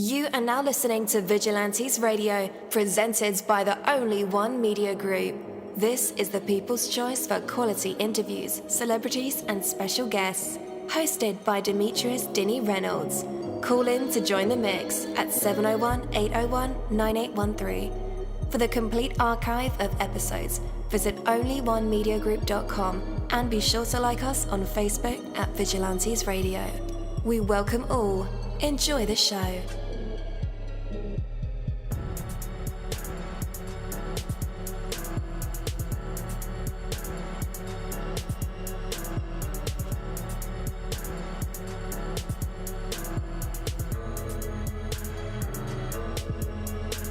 You are now listening to Vigilantes Radio, presented by the Only One Media Group. This is the people's choice for quality interviews, celebrities, and special guests. Hosted by Demetrius Dinny Reynolds. Call in to join the mix at 701-801-9813. For the complete archive of episodes, visit onlyonemediagroup.com and be sure to like us on Facebook at Vigilantes Radio. We welcome all. Enjoy the show.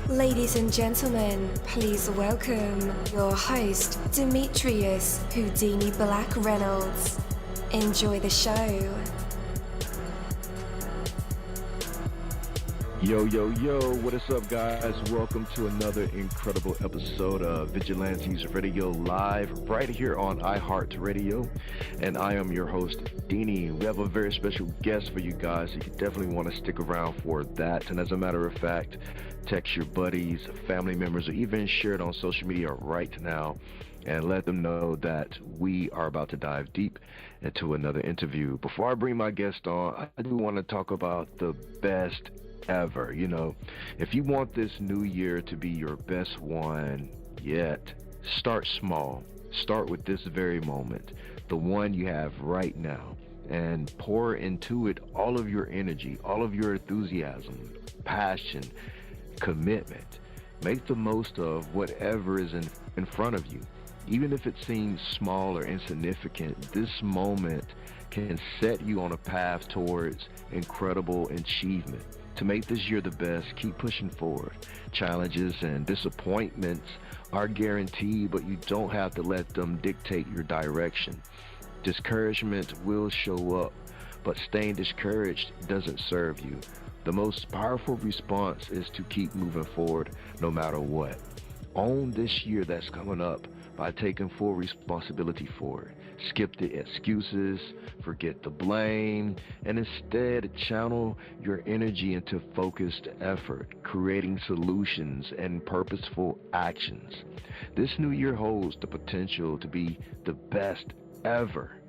Ladies and gentlemen, please welcome your host, Demetrius Houdini Black Reynolds. Enjoy the show. Yo, what is up, guys? Welcome to another incredible episode of Vigilantes Radio Live right here on iHeartRadio, and I am your host, Dini. We have a very special guest for you guys. You definitely want to stick around for that, and as a matter of fact, text your buddies, family members, or even share it on social media right now and let them know that we are about to dive deep into another interview. Before I bring my guest on, I do want to talk about the best ever. You know, if you want this new year to be your best one yet, start small. Start with this very moment, the one you have right now, and pour into it all of your energy, all of your enthusiasm, passion, commitment. Make the most of whatever is in front of you. Even if it seems small or insignificant, this moment can set you on a path towards incredible achievement. To make this year the best, keep pushing forward. Challenges and disappointments are guaranteed, but you don't have to let them dictate your direction. Discouragement will show up, but staying discouraged doesn't serve you. The most powerful response is to keep moving forward no matter what. Own this year that's coming up by taking full responsibility for it. Skip the excuses, forget the blame, and instead channel your energy into focused effort, creating solutions and purposeful actions. This new year holds the potential to be the best ever,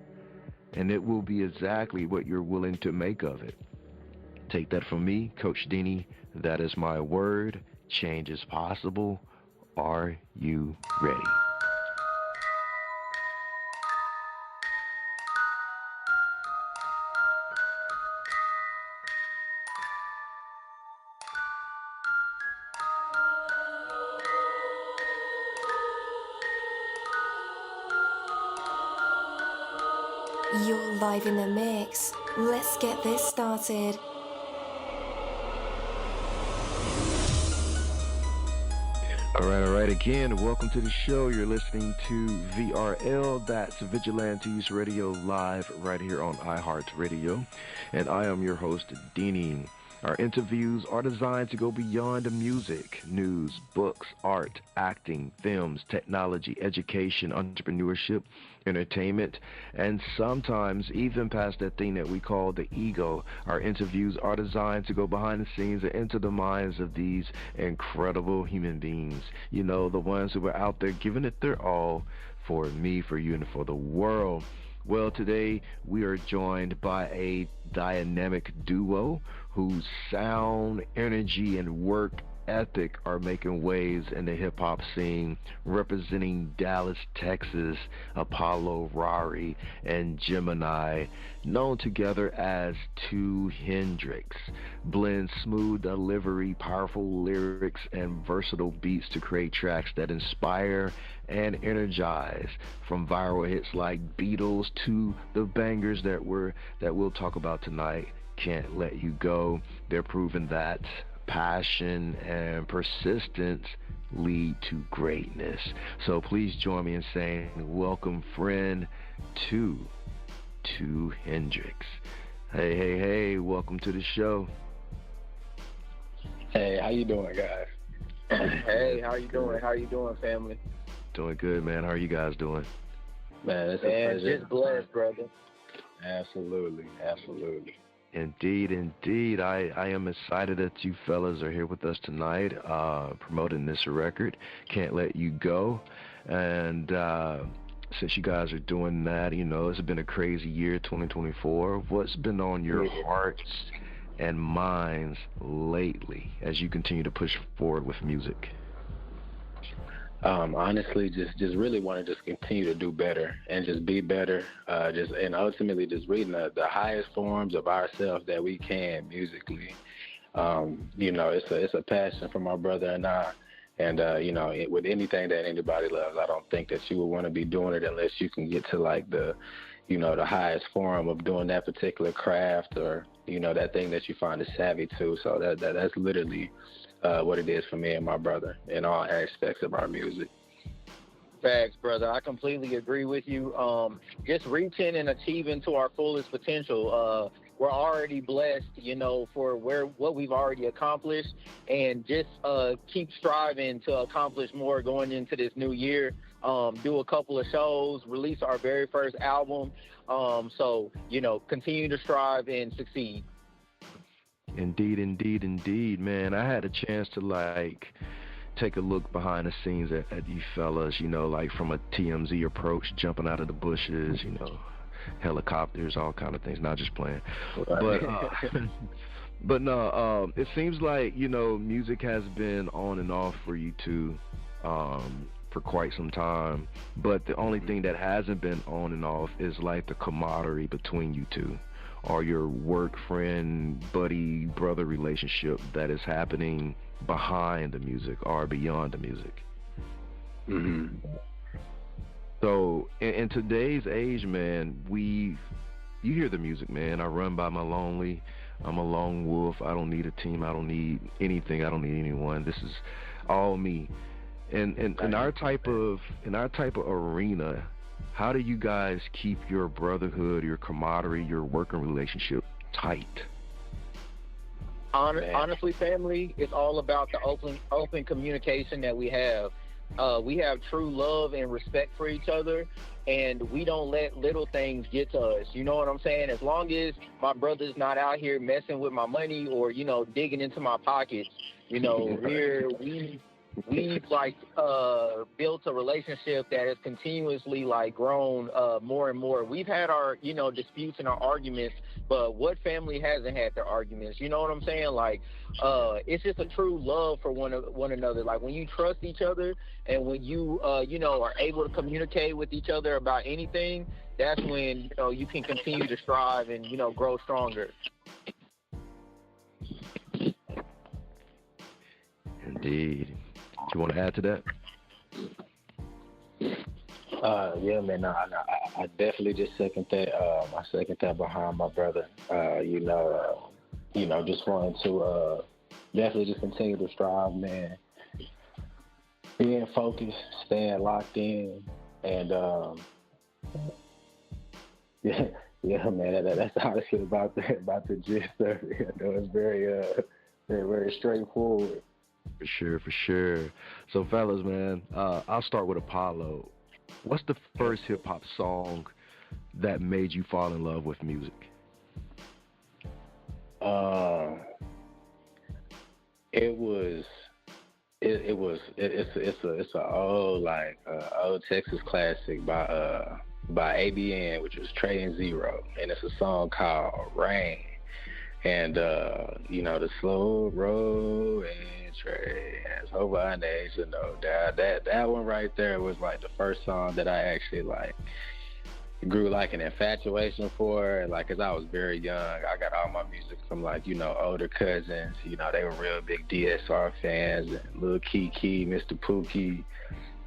and it will be exactly what you're willing to make of it. Take that from me, Coach Dini. That is my word. Change is possible. Are you ready? You're live in the mix. Let's get this started. All right. Again, welcome to the show. You're listening to VRL, that's Vigilantes Radio Live right here on iHeartRadio. And I am your host, Dini. Our interviews are designed to go beyond the music, news, books, art, acting, films, technology, education, entrepreneurship, entertainment, and sometimes even past that thing that we call the ego. Our interviews are designed to go behind the scenes and into the minds of these incredible human beings. You know, the ones who are out there giving it their all for me, for you, and for the world. Well, today we are joined by a dynamic duo whose sound, energy, and work ethic are making waves in the hip-hop scene, representing Dallas, Texas. Apollo, Rarri, and Gemini, known together as 2Hendrixx, blend smooth delivery, powerful lyrics, and versatile beats to create tracks that inspire and energize, from viral hits like Beatles to the bangers that we'll talk about tonight. Can't Let You Go. They're proving that passion and persistence lead to greatness. So please join me in saying welcome, friend, to 2Hendrixx. Hey, welcome to the show. Hey, how you doing, guys? Hey, how you doing? How you doing, family? Doing good, man. How are you guys doing? Man, it's a pleasure. Just blessed, brother. Absolutely. Indeed, indeed. I am excited that you fellas are here with us tonight, promoting this record, Can't Let You Go. And since you guys are doing that, you know, it's been a crazy year, 2024. What's been on your hearts and minds lately as you continue to push forward with music? Honestly, just really want to just continue to do better and just be better, and ultimately just reading the highest forms of ourselves that we can musically. You know, it's a passion for my brother and I, and you know, with anything that anybody loves, I don't think that you would want to be doing it unless you can get to like the highest form of doing that particular craft, or you know, that thing that you find is savvy to. So that's literally what it is for me and my brother in all aspects of our music. Facts, brother. I completely agree with you. Just reaching and achieving to our fullest potential. We're already blessed, you know, for what we've already accomplished, and just keep striving to accomplish more going into this new year. Do a couple of shows, release our very first album. So, you know, continue to strive and succeed. Indeed, indeed, indeed, man. I had a chance to like take a look behind the scenes at you fellas, you know, like from a TMZ approach, jumping out of the bushes, you know, helicopters, all kind of things. Not just playing, but no. It seems like, you know, music has been on and off for you two for quite some time. But the only thing that hasn't been on and off is like the camaraderie between you two, or your work friend, buddy, brother relationship that is happening behind the music or beyond the music. Mm-hmm. So in today's age, man, you hear the music, man. I run by my lonely. I'm a lone wolf. I don't need a team. I don't need anything. I don't need anyone. This is all me. And in our type of arena, how do you guys keep your brotherhood, your camaraderie, your working relationship tight? Honestly, family, it's all about the open communication that we have. We have true love and respect for each other, and we don't let little things get to us. You know what I'm saying? As long as my brother's not out here messing with my money or, you know, digging into my pockets, you know, we've like built a relationship that has continuously like grown more and more. We've had our, you know, disputes and our arguments, but what family hasn't had their arguments? You know what I'm saying? Like it's just a true love for one another. Like when you trust each other and when you you know, are able to communicate with each other about anything, that's when, you know, you can continue to strive and, you know, grow stronger. Indeed. Do you want to add to that? Yeah, man. I definitely just second that. I second that behind my brother. You know, just wanting to definitely just continue to strive, man. Being focused, staying locked in, and yeah, man. That's honestly about the gist of it. I know it's very straightforward. For sure. So, fellas, man, I'll start with Apollo. What's the first hip-hop song that made you fall in love with music? It's a old Texas classic by ABN, which was Trey and Zero, and it's a song called Rain. And you know, the slow roll and Trey has hope I nation, no doubt. That one right there was like the first song that I actually like grew like an infatuation for. Like, cause I was very young, I got all my music from like, you know, older cousins. You know, they were real big DSR fans, and Lil Kiki, Mr. Pookie,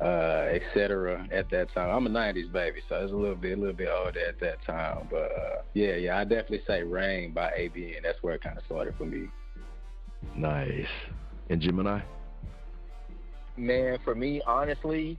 etc. At that time. I'm a '90s baby, so it's a little bit older at that time. But yeah, I definitely say Rain by AB, and that's where it kind of started for me. Nice. And Gemini? Man, for me, honestly,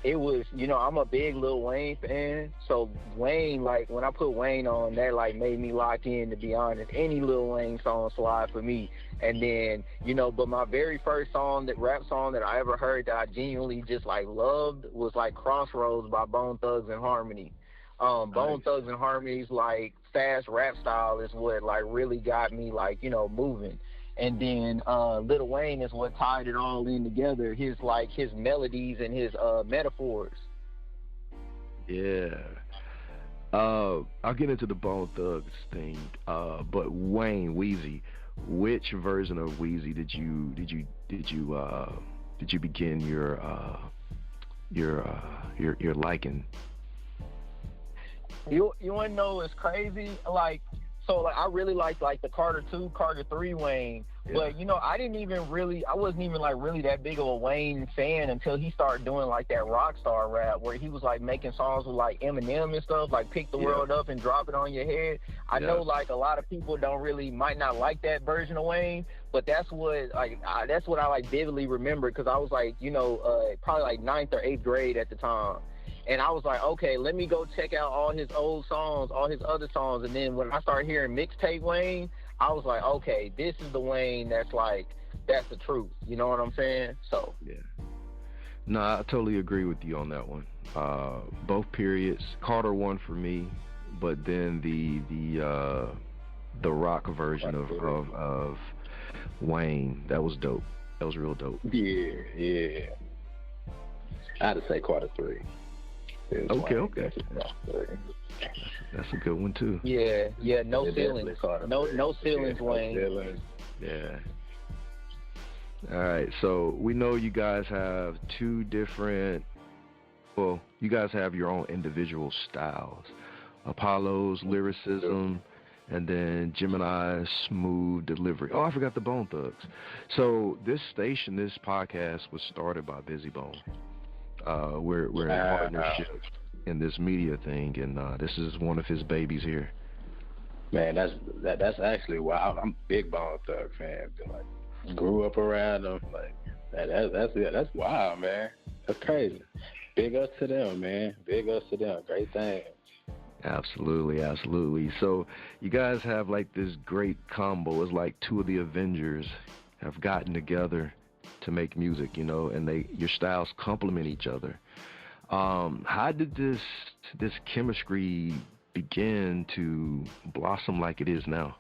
it was, you know, I'm a big Lil Wayne fan, so Wayne, like, when I put Wayne on, that, like, made me lock in, to be honest. Any Lil Wayne song slide for me. And then, you know, but my very first rap song that I ever heard that I genuinely just, like, loved was, like, Crossroads by Bone Thugs and Harmony. Bone Thugs and Harmony's, like, fast rap style is what like really got me like, you know, moving. And then Lil Wayne is what tied it all in together. His melodies and his metaphors. Yeah. I'll get into the Bone Thugs thing, but Wayne, Weezy, which version of Weezy did you begin your liking? You want to know what's crazy? Like, so like I really liked like the Carter 2, Carter 3 Wayne, but you know I wasn't even like really that big of a Wayne fan until he started doing like that rock star rap where he was like making songs with like Eminem and stuff, like pick the world up and drop it on your head. I know like a lot of people might not like that version of Wayne, but that's what I like vividly remember because I was like, you know, probably like 9th or 8th grade at the time. And I was like, okay, let me go check out all his old songs, all his other songs. And then when I started hearing mixtape Wayne, I was like, okay, this is the Wayne that's the truth. You know what I'm saying? So. Yeah. No, I totally agree with you on that one. Both periods. Carter 1 for me, but then the rock version of Wayne, that was dope. That was real dope. Yeah. I had to say Carter 3. Okay. That's a good one too. Yeah. No ceilings. No ceilings, Wayne. Yeah. All right. So we know you guys have two different. Well, you guys have your own individual styles. Apollo's lyricism, and then Gemini's smooth delivery. Oh, I forgot the Bone Thugs. So this podcast was started by Busy Bone. We're in partnership in this media thing, and this is one of his babies here. Man, that's actually wild. I'm a big Bone Thug fan. Like, grew up around them. Like that's wild, man. That's crazy. Big ups to them, man. Big ups to them. Great thing. Absolutely. So you guys have like this great combo. It's like two of the Avengers have gotten together to make music, you know, and your styles complement each other. How did this chemistry begin to blossom like it is now?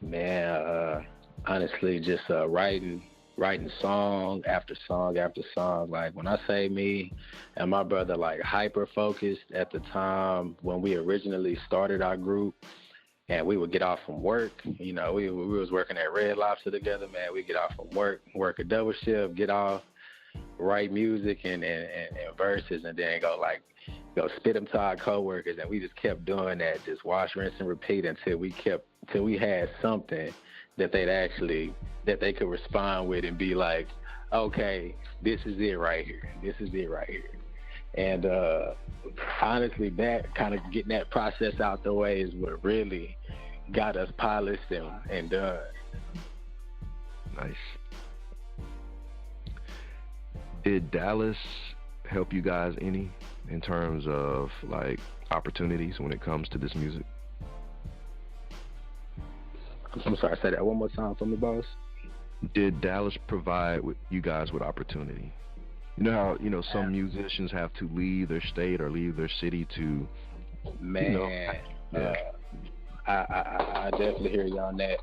Man, honestly, just writing song after song after song. Like when I say me and my brother, like hyper focused at the time when we originally started our group. And we would get off from work, you know, we was working at Red Lobster together, man. We get off from work a double shift, get off, write music and verses, and then go spit them to our coworkers. And we just kept doing that, just wash, rinse, and repeat until we had something that they could respond with and be like, okay, this is it right here. This is it right here. And honestly, that kind of getting that process out the way is what really got us polished and done. Nice. Did Dallas help you guys any in terms of like opportunities when it comes to this music? I'm sorry, say that one more time for me, boss. Did Dallas provide you guys with opportunity? You know how, you know, some musicians have to leave their state or leave their city to, man, you know, yeah. I definitely hear you on that.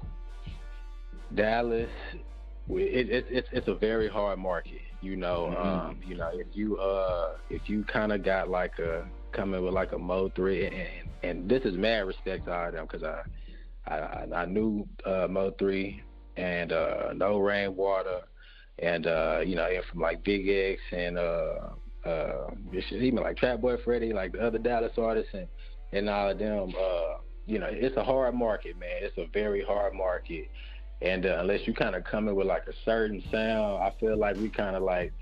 Dallas, it's a very hard market, you know. Mm-hmm. You know, if you kind of got like coming with like a Mo 3, and this is mad respect to all of them because I knew Mo 3 and No Rainwater. And you know, from like Big X and even like Trap Boy Freddy, like the other Dallas artists and all of them, you know, it's a hard market, man. It's a very hard market. And unless you kind of come in with like a certain sound, I feel like we kind of like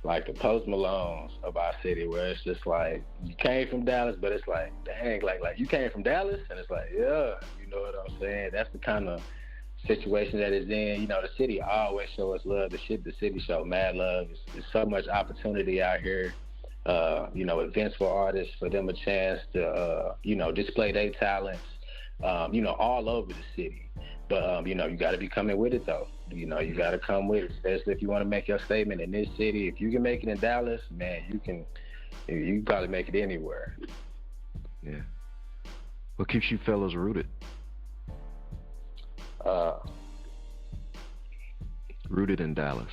the Post Malones of our city, where it's just like you came from Dallas, but it's like, dang, like you came from Dallas, and it's like, yeah, you know what I'm saying? That's the kind of situation that is in. You know, the city always show us love. The city show mad love. There's so much opportunity out here. You know, events for artists, for them a chance to, you know, display their talents, you know, all over the city. But, you know, you got to be coming with it, though. You know, you got to come with it, especially if you want to make your statement in this city. If you can make it in Dallas, man, you can probably make it anywhere. Yeah. What keeps you fellas rooted? Rooted in Dallas.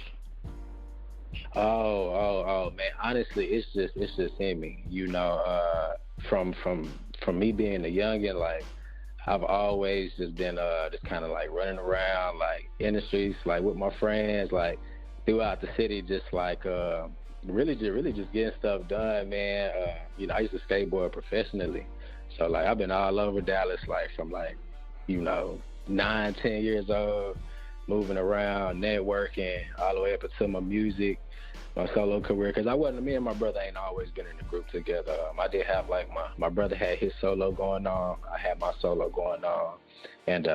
Oh, man. Honestly, it's just in me. From me being a youngin', like I've always just been just kind of like running around like in the streets, like with my friends, like throughout the city, just like really just getting stuff done, man. I used to skateboard professionally, so like I've been all over Dallas, like from like 9, 10 years old, moving around, networking, all the way up into my music, my solo career. Because me and my brother ain't always been in a group together. I did have like my brother had his solo going on, I had my solo going on, and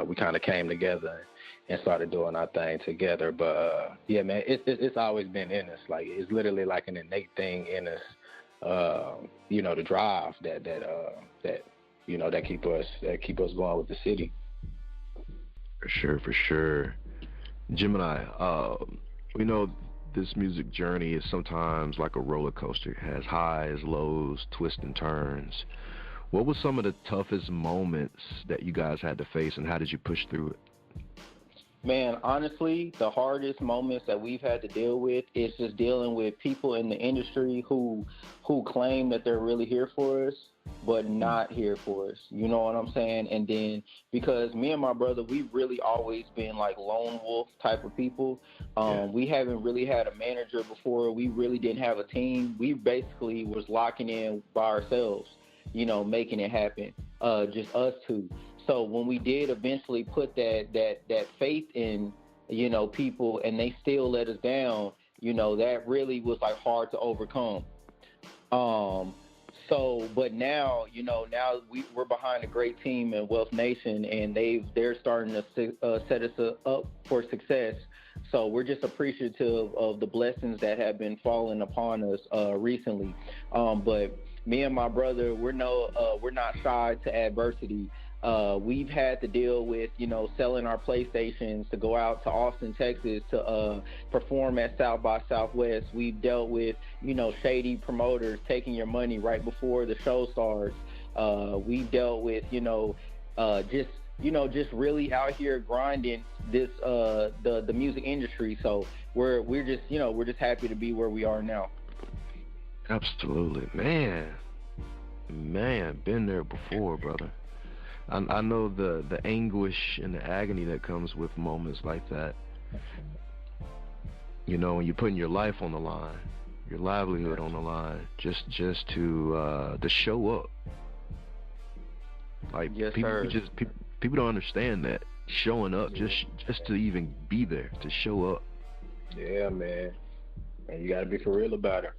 we kind of came together and started doing our thing together. But yeah, man, it's always been in us. Like it's literally like an innate thing in us. The drive that keep us going with the city. For sure. Gemini, we know this music journey is sometimes like a roller coaster. It has highs, lows, twists and turns. What were some of the toughest moments that you guys had to face, and how did you push through it? Man, honestly, the hardest moments that we've had to deal with is just dealing with people in the industry who claim that they're really here for us, but not here for us. You know what I'm saying? And then because me and my brother, we've really always been like lone wolf type of people. We haven't really had a manager before. We really didn't have a team. We basically was locking in by ourselves, making it happen. Just us two. So when we did eventually put that faith in, people, and they still let us down, that really was like hard to overcome. But now, we're behind a great team in Wealth Nation, and they're starting to set us up for success. So we're just appreciative of the blessings that have been falling upon us recently. But me and my brother, we're not shy to adversity. We've had to deal with, selling our PlayStations to go out to Austin, Texas to perform at South by Southwest. We've dealt with, shady promoters taking your money right before the show starts. We've dealt with, just really out here grinding this the music industry. So we're just happy to be where we are now. Absolutely, man, been there before, brother. I know the anguish and the agony that comes with moments like that. When you're putting your life on the line, your livelihood on the line, just to show up. Like yes, people don't understand that showing up, just to even be there, to show up. Yeah, man. And you gotta be for real about it.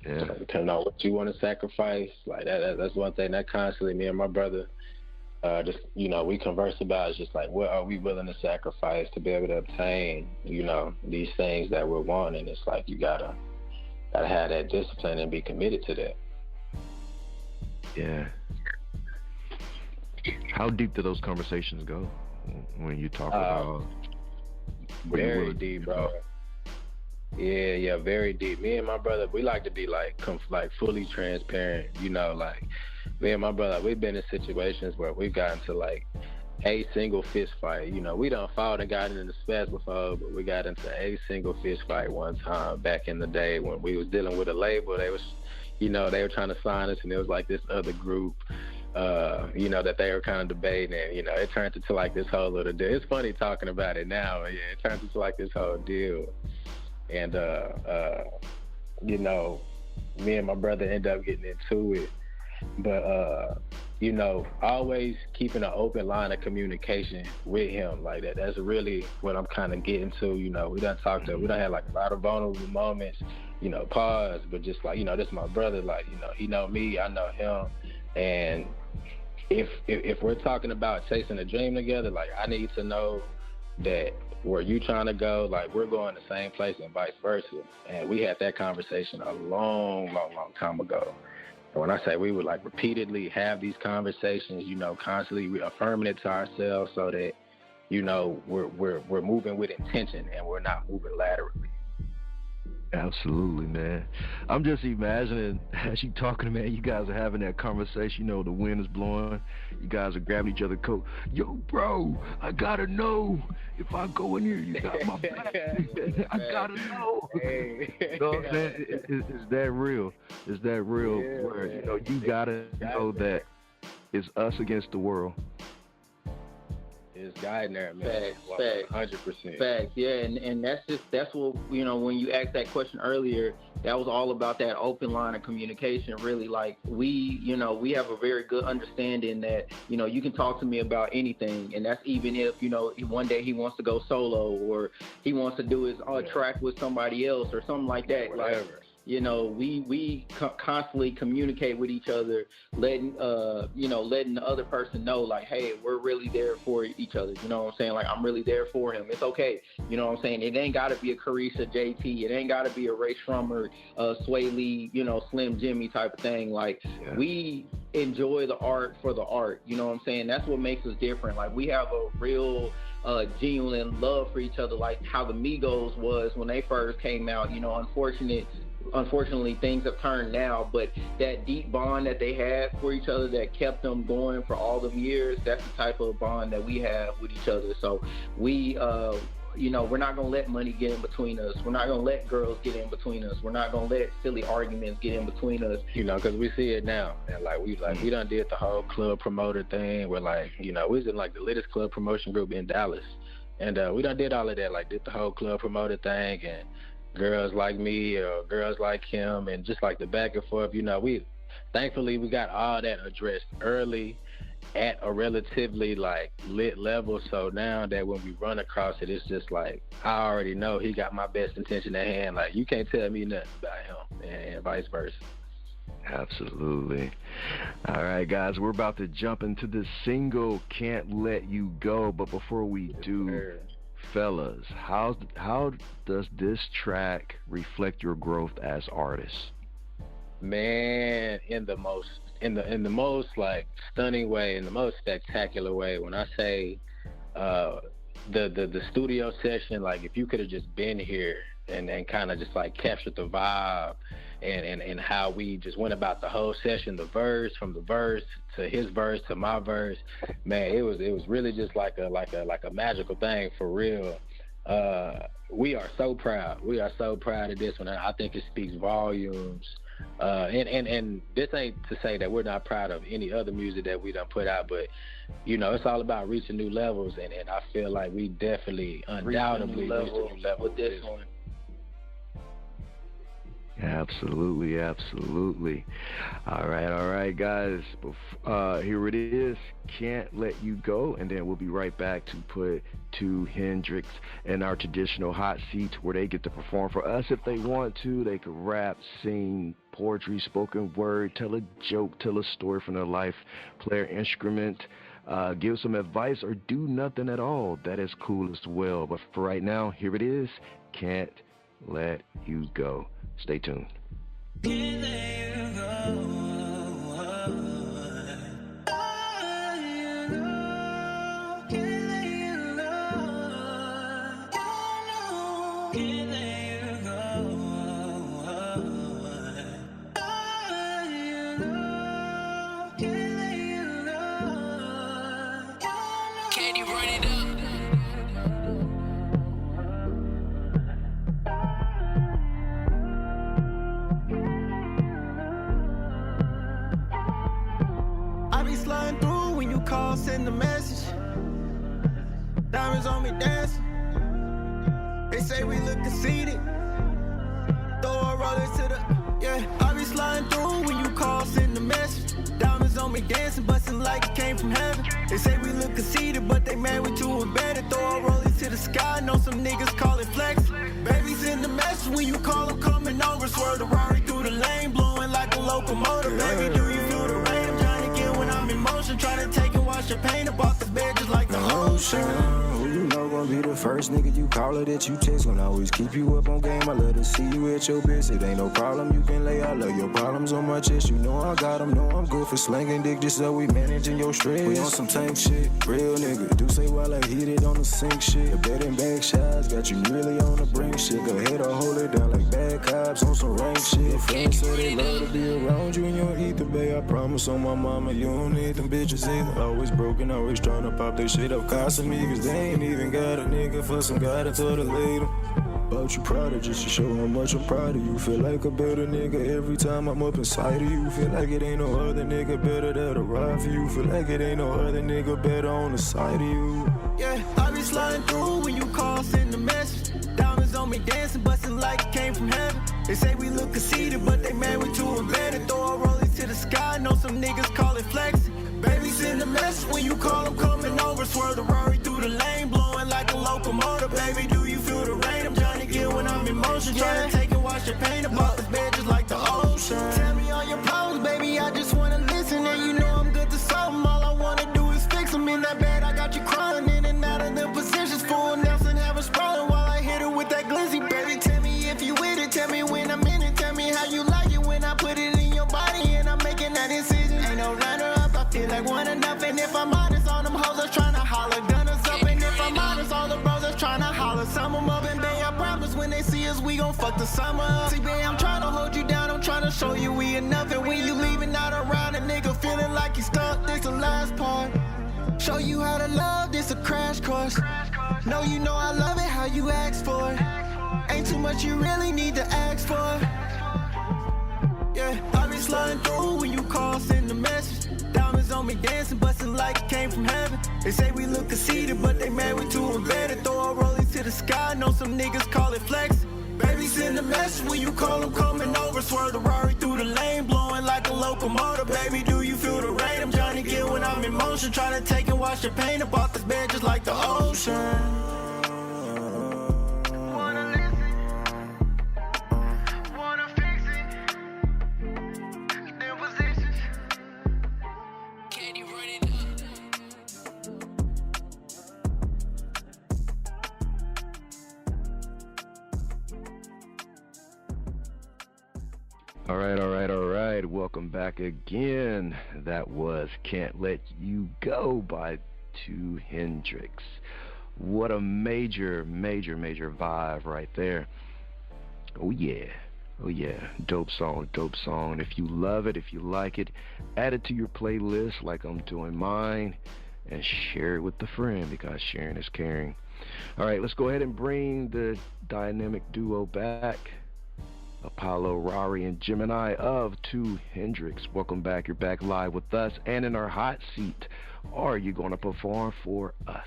Yeah. Depending on what you want to sacrifice, like that's one thing that constantly me and my brother we converse about. Is just like, what are we willing to sacrifice to be able to obtain, these things that we're wanting. It's like you gotta have that discipline and be committed to that. Yeah. How deep do those conversations go when you talk about? Very deep, bro. Yeah, very deep. Me and my brother, we like to be like fully transparent. Like me and my brother, we've been in situations where we've gotten to like a single fist fight. We done fought and gotten into spats before, but we got into a single fist fight one time back in the day when we was dealing with a label. They was, they were trying to sign us, and it was like this other group, that they were kind of debating, and it turned into like this whole little deal. It's funny talking about it now. Yeah, it turned into like this whole deal. And, me and my brother end up getting into it. But, always keeping an open line of communication with him like that. That's really what I'm kind of getting to. We done talked to, we done had like a lot of vulnerable moments, pause, but just like, this is my brother. Like, he know me, I know him. And if we're talking about chasing a dream together, like I need to know that where you trying to go, like we're going the same place and vice versa. And we had that conversation a long time ago. And when I say we would like repeatedly have these conversations, constantly reaffirming it to ourselves so that, we're moving with intention and we're not moving laterally. Absolutely, man. I'm just imagining as you talking, man, you guys are having that conversation, you know, the wind is blowing, you guys are grabbing each other's coat. Yo, bro, I gotta know if I go in here, you got my back. I gotta know. Hey. You know what I'm saying? Is that real? Is that real? Yeah, where, man. you know, you gotta know that it's us against the world. It's guiding there, man. Facts. 100%. Facts, yeah, and that's what, you know, when you asked that question earlier, that was all about that open line of communication. Really, like we have a very good understanding that, you know, you can talk to me about anything, and that's even if, you know, one day he wants to go solo or he wants to do his track with somebody else or something like that. Whatever. Like, you know, we constantly communicate with each other, letting the other person know, like, hey, we're really there for each other. You know what I'm saying? Like, I'm really there for him. It's okay. You know what I'm saying? It ain't got to be a Carisha JT. It ain't got to be a Ray Shrummer, Sway Lee, you know, Slim Jimmy type of thing. Like, we enjoy the art for the art. You know what I'm saying? That's what makes us different. Like, we have a real genuine love for each other, like how the Migos was when they first came out. You know, unfortunately things have turned now, but that deep bond that they had for each other that kept them going for all them years, that's the type of bond that we have with each other. So we you know, we're not gonna let money get in between us. We're not gonna let girls get in between us. We're not gonna let silly arguments get in between us. You know, because we see it now, and we done did the whole club promoter thing. Where, like, you know, we was in like the latest club promotion group in Dallas, and we done did all of that. Like, did the whole club promoter thing, and girls like me or girls like him, and just like the back and forth. You know, thankfully we got all that addressed early at a relatively like lit level, so now that when we run across it, it's just like I already know he got my best intention at hand. Like, you can't tell me nothing about him, and vice versa. Absolutely. All right, guys, we're about to jump into the single "Can't Let You Go," but before we do, fellas, how does this track reflect your growth as artists? Man, in the most like stunning way, in the most spectacular way. When I say the studio session, like, if you could have just been here and kind of just like captured the vibe and how we just went about the whole session, from the verse to his verse to my verse, man, it was really just like a magical thing for real. We are so proud of this one. I think it speaks volumes. And this ain't to say that we're not proud of any other music that we done put out, but, you know, it's all about reaching new levels, and I feel like we definitely undoubtedly reached a new level with this one. Absolutely. All right, guys. Here it is. Can't Let You Go, and then we'll be right back to put 2Hendrixx in our traditional hot seat where they get to perform for us if they want to. They could rap, sing, poetry, spoken word, tell a joke, tell a story from their life, play an instrument, give some advice, or do nothing at all. That is cool as well. But for right now, here it is. Can't Let You Go. Stay tuned. Can't let you go. Can you run it up? Sliding through when you call, send a message. Diamonds on me dancing. They say we look conceited. Throw a roller to the, I be sliding through when you call, send a message. Diamonds on me dancing, busting like it came from heaven. They say we look conceited, but they mad we doing better. Throw a roller to the sky, know some niggas call it flex. Baby send a message when you call them coming over. Swerve the Rarri through the lane, blowing like a locomotive. Baby, do you feel the rain? Try to take and wash your pain up off the bed just like the ocean. Who you know gon' be the first nigga you call her that you text when I always keep you up on game. I love to see you at your best. It ain't no problem, you can lay. I love your problems on my chest. You know I got them, know I'm good for slinging dick just so we managing your stress. We on some tank shit, real nigga. Do say while I hit it on the sink shit. A bed and back shots, got you really on the brink shit. Go ahead or hold it down like bad cops on some rank shit. Friends say they love to be around you and you don't eat the bay. I promise on my mama you don't need them bitches either. Always broken, always trying to pop their shit up. Costing me cause they ain't even got a nigga for some guidance or the later. About you proud of just to show how much I'm proud of you. Feel like a better nigga every time I'm up inside of you. Feel like it ain't no other nigga better that'll ride for you. Feel like it ain't no other nigga better on the side of you. Yeah, I be sliding through when you call, send a message. Diamonds on me dancing, busting like it came from heaven. They say we look conceited, but they mad we too embedded. Throw a rollie to the sky, know some niggas call it flexing. Baby, send a message when you call, I'm coming over. Swerve the Rarri through the lane, blowing like a locomotive. Baby, do you feel the rain? I'm trying to get when I'm in motion. Trying to take and wash your pain about this bed just like the ocean. Tell me all your problems, baby, I just wanna listen. And you know I'm good to something, all I wanna do is fix them. In that bed, I got you crying in and out of the positions. Full Nelson having sprawling while I hit her with that glizzy. Baby, tell me if you with it, tell me when I'm in it. Tell me how you like it when I put it in your body and I'm making that incision. Ain't no runner up, I feel like one enough. And if I'm honest, on them hoes that's trying to holler, gunners up. And if I'm honest, all the bros that's trying to holler, sum them up. And babe, I promise when they see us, we gon' fuck the summer up. See, babe, I'm trying to hold you down, I'm trying to show you we enough. And when you leaving out around a nigga feeling like you stuck, this the last part. Show you how to love, this a crash course. No, you know I love it, how you ask for it. Ain't too much you really need to ask for. Yeah, I be sliding through when you call, send a message. Diamonds on me dancing, busting like it came from heaven. They say we look conceited, but they mad we too embedded. Throw a rollie to the sky, know some niggas call it flex. Baby, send a message when you call, I'm coming over. Swerve the Rarri through the lane, blowing like a locomotive. Baby, do you feel the rain? I'm trying to get when I'm in motion. Trying to take and wash your pain up off this bed just like the ocean. All right. Welcome back again. That was Can't Let You Go by 2Hendrixx. What a major vibe right there. Oh yeah. Dope song. If you love it, if you like it, add it to your playlist like I'm doing mine and share it with a friend because sharing is caring. All right, let's go ahead and bring the dynamic duo back. Apollo, Rarri, and Gemini of 2Hendrixx. Welcome back. You're back live with us and in our hot seat. Are you going to perform for us?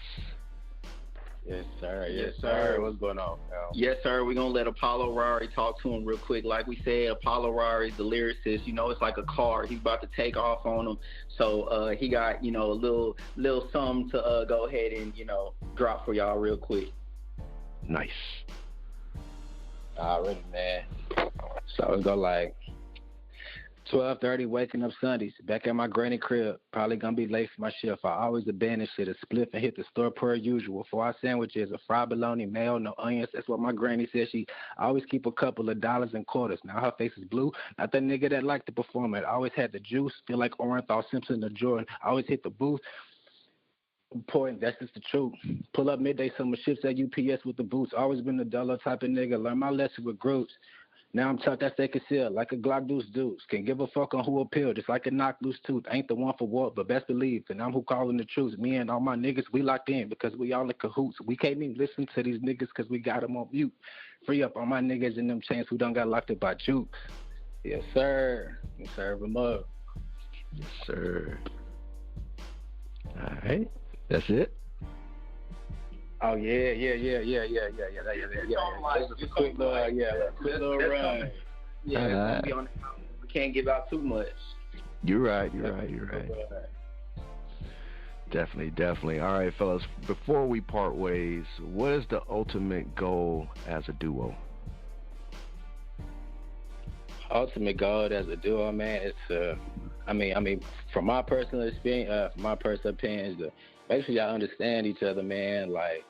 Yes, sir. What's going on, Al? Yes, sir. We're going to let Apollo Rarri talk to him real quick. Like we said, Apollo Rarri's the lyricist. You know, it's like a car. He's about to take off on him. So he got, a little something to go ahead and, drop for y'all real quick. Nice. Already, man. So it's go like 12:30, waking up Sundays, back at my granny crib. Probably gonna be late for my shift. I always abandon shit, a spliff and hit the store per usual. For our sandwiches, a fried bologna, mayo, no onions. That's what my granny said. She always keep a couple of dollars and quarters. Now her face is blue. Not that nigga that like to perform it. I always had the juice. Feel like Orenthal, Simpson, or Jordan. I always hit the booth. Important, that's just the truth. Pull up midday summer shifts at UPS with the boots. Always been the dollar type of nigga. Learn my lesson with groups. Now I'm tucked, I stay concealed like a Glock deuce. Can't give a fuck on who appeal, just like a knock loose tooth. Ain't the one for war, but best believe, and I'm who calling the truth. Me and all my niggas, we locked in because we all in cahoots. We can't even listen to these niggas because we got them on mute. Free up all my niggas in them chains who done got locked up by jukes. Yes, sir. We serve them up. Yes, sir. All right. That's it? Oh, yeah. Just a quick little run. Yeah, we can't give out too much. You're right. Definitely. All right, fellas, before we part ways, what is the ultimate goal as a duo? Ultimate goal as a duo, man, it's I mean, from my personal experience, is to make sure y'all understand each other, man. Like,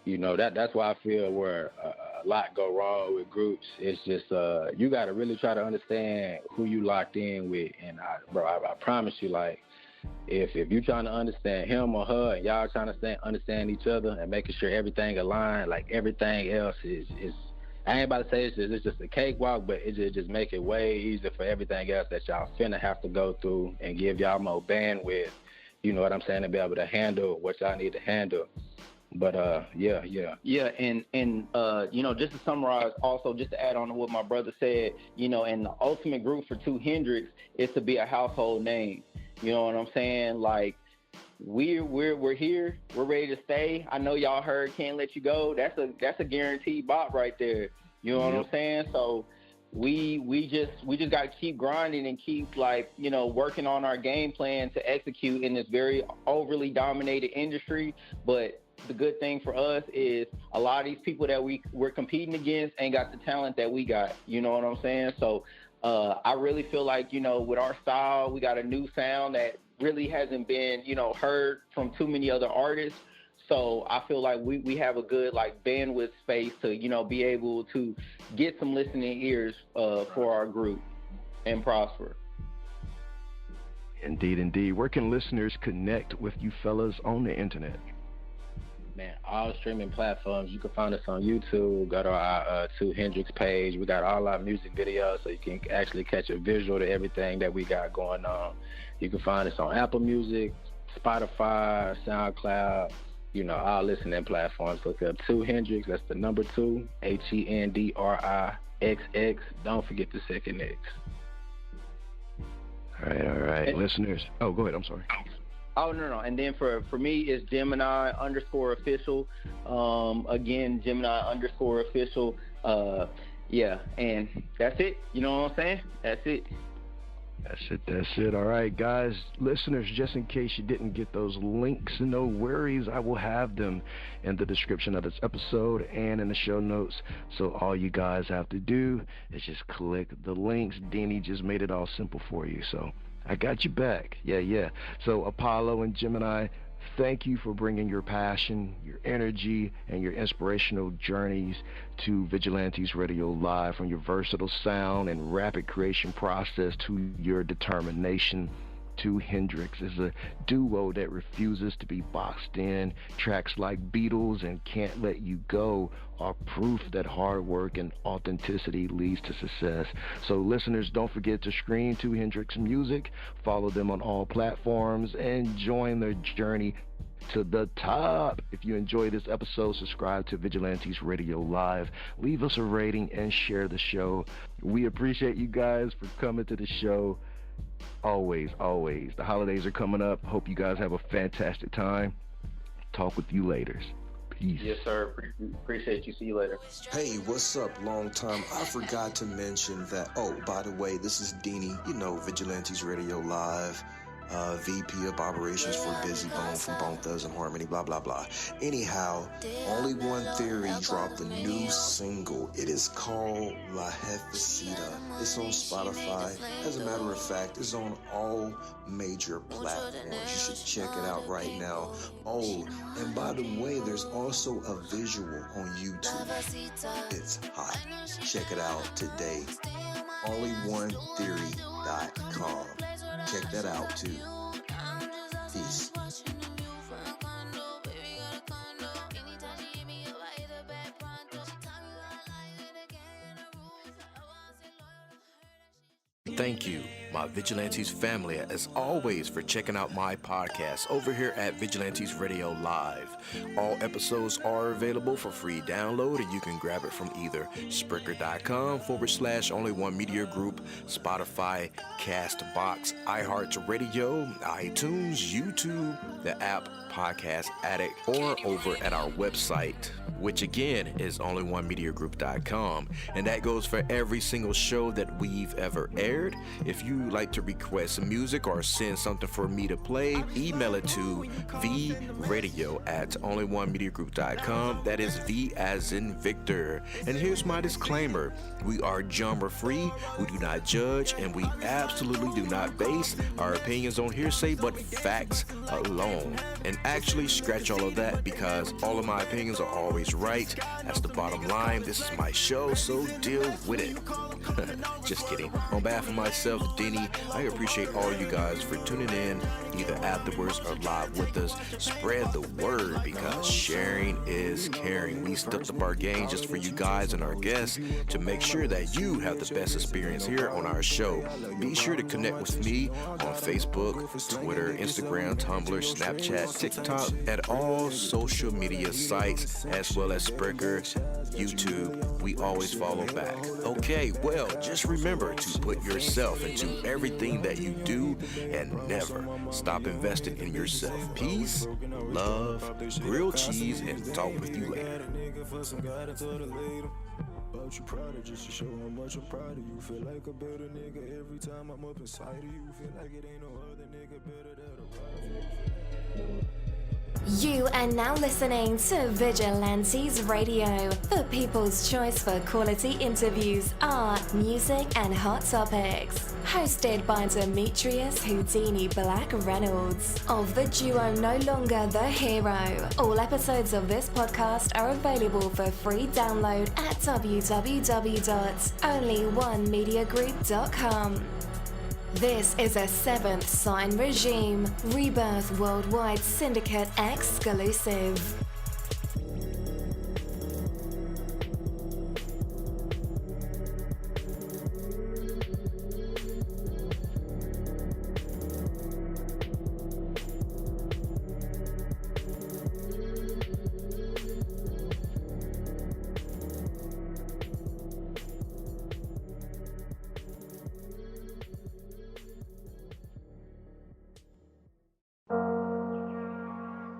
you know, that's why I feel where a lot go wrong with groups. It's just you got to really try to understand who you locked in with. And I promise you, like, if you're trying to understand him or her, and y'all trying to understand each other and making sure everything aligned, like everything else is I ain't about to say it's just a cakewalk, but it just make it way easier for everything else that y'all finna have to go through and give y'all more bandwidth. You know what I'm saying, to be able to handle what y'all need to handle. But yeah, and you know, just to summarize, also just to add on to what my brother said, you know, and the ultimate group for 2Hendrixx is to be a household name. You know what I'm saying? Like, we're here, we're ready to stay. I know y'all heard "Can't Let You Go." That's a guaranteed bop right there. You know what I'm saying? So we just got to keep grinding and keep, like, you know, working on our game plan to execute in this very overly dominated industry. But the good thing for us is a lot of these people that we're competing against ain't got the talent that we got. You know what I'm saying? So I really feel like, you know, with our style, we got a new sound that really hasn't been, you know, heard from too many other artists. So I feel like we have a good, like, bandwidth space to, you know, be able to get some listening ears for our group and prosper. Indeed. Where can listeners connect with you fellas on the internet? Man, all streaming platforms. You can find us on YouTube. Go to our 2Hendrixx page. We got all our music videos, so you can actually catch a visual to everything that we got going on. You can find us on Apple Music, Spotify, SoundCloud, you know, all listening platforms. Look up 2Hendrixx. That's the number 2, HENDRIXX. Don't forget the second X. All right. Listeners. Oh, go ahead. I'm sorry. Oh, no. And then for me, it's Gemini_official. Again, Gemini_official. Yeah, and that's it. You know what I'm saying? That's it. All right, guys, listeners, just in case you didn't get those links, no worries. I will have them in the description of this episode and in the show notes. So all you guys have to do is just click the links. Deanie just made it all simple for you. So I got you back. Yeah. So Apollo and Gemini, thank you for bringing your passion, your energy, and your inspirational journeys to Vigilantes Radio Live, from your versatile sound and rapid creation process to your determination. 2Hendrixx is a duo that refuses to be boxed in. Tracks like Beatles and Can't Let You Go are proof that hard work and authenticity leads to success. So listeners, don't forget to stream 2Hendrixx music, follow them on all platforms, and join their journey to the top. If you enjoy this episode, subscribe to Vigilantes Radio Live, leave us a rating, and share the show. We appreciate you guys for coming to the show. Always. The holidays are coming up. Hope you guys have a fantastic time. Talk with you later. Peace. Yes, sir. Appreciate you. See you later. Hey, what's up? Long time. I forgot to mention that. Oh, by the way, this is Deanie. You know, Vigilantes Radio Live. VP of Operations for Busy Bone from Bone Thugs and Harmony, blah, blah, blah. Anyhow, Only One Theory dropped a new single. It is called La Jefecita. It's on Spotify. As a matter of fact, it's on all major platforms. You should check it out right now. Oh, and by the way, there's also a visual on YouTube. It's hot. Check it out today. OnlyOneTheory.com. Check that out too. Peace. Thank you, my Vigilantes family, as always, for checking out my podcast over here at Vigilantes Radio Live. All episodes are available for free download, and you can grab it from either Spreaker.com/Only One Media Group, Spotify, Castbox, iHeartRadio, iTunes, YouTube, the app Podcast Addict, or over at our website, which again is onlyonemediagroup.com. And that goes for every single show that we've ever aired. If you you'd like to request some music or send something for me to play, email it to vradio@onlyonemediagroup.com. That is V as in Victor. And here's my disclaimer. We are genre free, we do not judge, and we absolutely do not base our opinions on hearsay, but facts alone. And actually, scratch all of that, because all of my opinions are always right. That's the bottom line. This is my show, so deal with it. Just kidding. On behalf of myself, Denny, I appreciate all you guys for tuning in, either afterwards or live with us. Spread the word, because sharing is caring. We stepped up our game just for you guys and our guests to make sure that you have the best experience here on our show. Be sure to connect with me on Facebook, Twitter, Instagram, Tumblr, Snapchat, TikTok, and all social media sites, as well as Spreaker, YouTube. We always follow back. Okay, well, just remember to put yourself into everything that you do and never stop investing in yourself. Peace, love, grilled cheese, and talk with you later. About you proud of just to show how much I'm proud of you. Feel like a better nigga every time I'm up inside of you. Feel like it ain't no other nigga better that'll ride. You are now listening to Vigilantes Radio, the people's choice for quality interviews, art, music, and hot topics. Hosted by Demetrius Houdini Black Reynolds of the duo No Longer the Hero. All episodes of this podcast are available for free download at www.onlyonemediagroup.com. This is a Seventh Sign Regime Rebirth Worldwide Syndicate exclusive.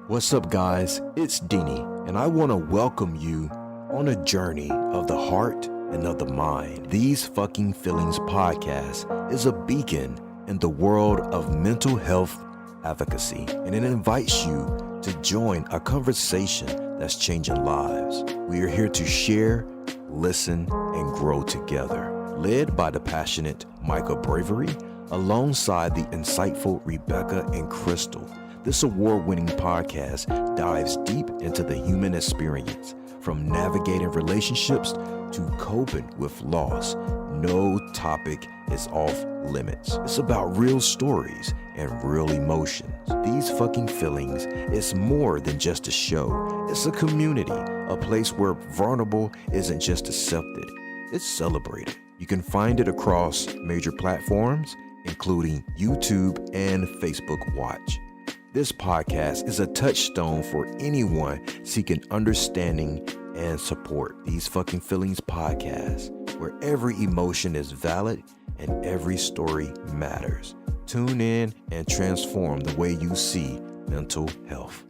What's up, guys? It's Dini, and I want to welcome you on a journey of the heart and of the mind. These Fucking Feelings podcast is a beacon in the world of mental health advocacy, and it invites you to join a conversation that's changing lives. We are here to share, listen, and grow together. Led by the passionate Micah Bravery, alongside the insightful Rebecca and Crystal. This award-winning podcast dives deep into the human experience, from navigating relationships to coping with loss. No topic is off limits. It's about real stories and real emotions. These Fucking Feelings is more than just a show. It's a community, a place where vulnerable isn't just accepted, it's celebrated. You can find it across major platforms, including YouTube and Facebook Watch. This podcast is a touchstone for anyone seeking understanding and support. These Fucking Feelings podcast, where every emotion is valid and every story matters. Tune in and transform the way you see mental health.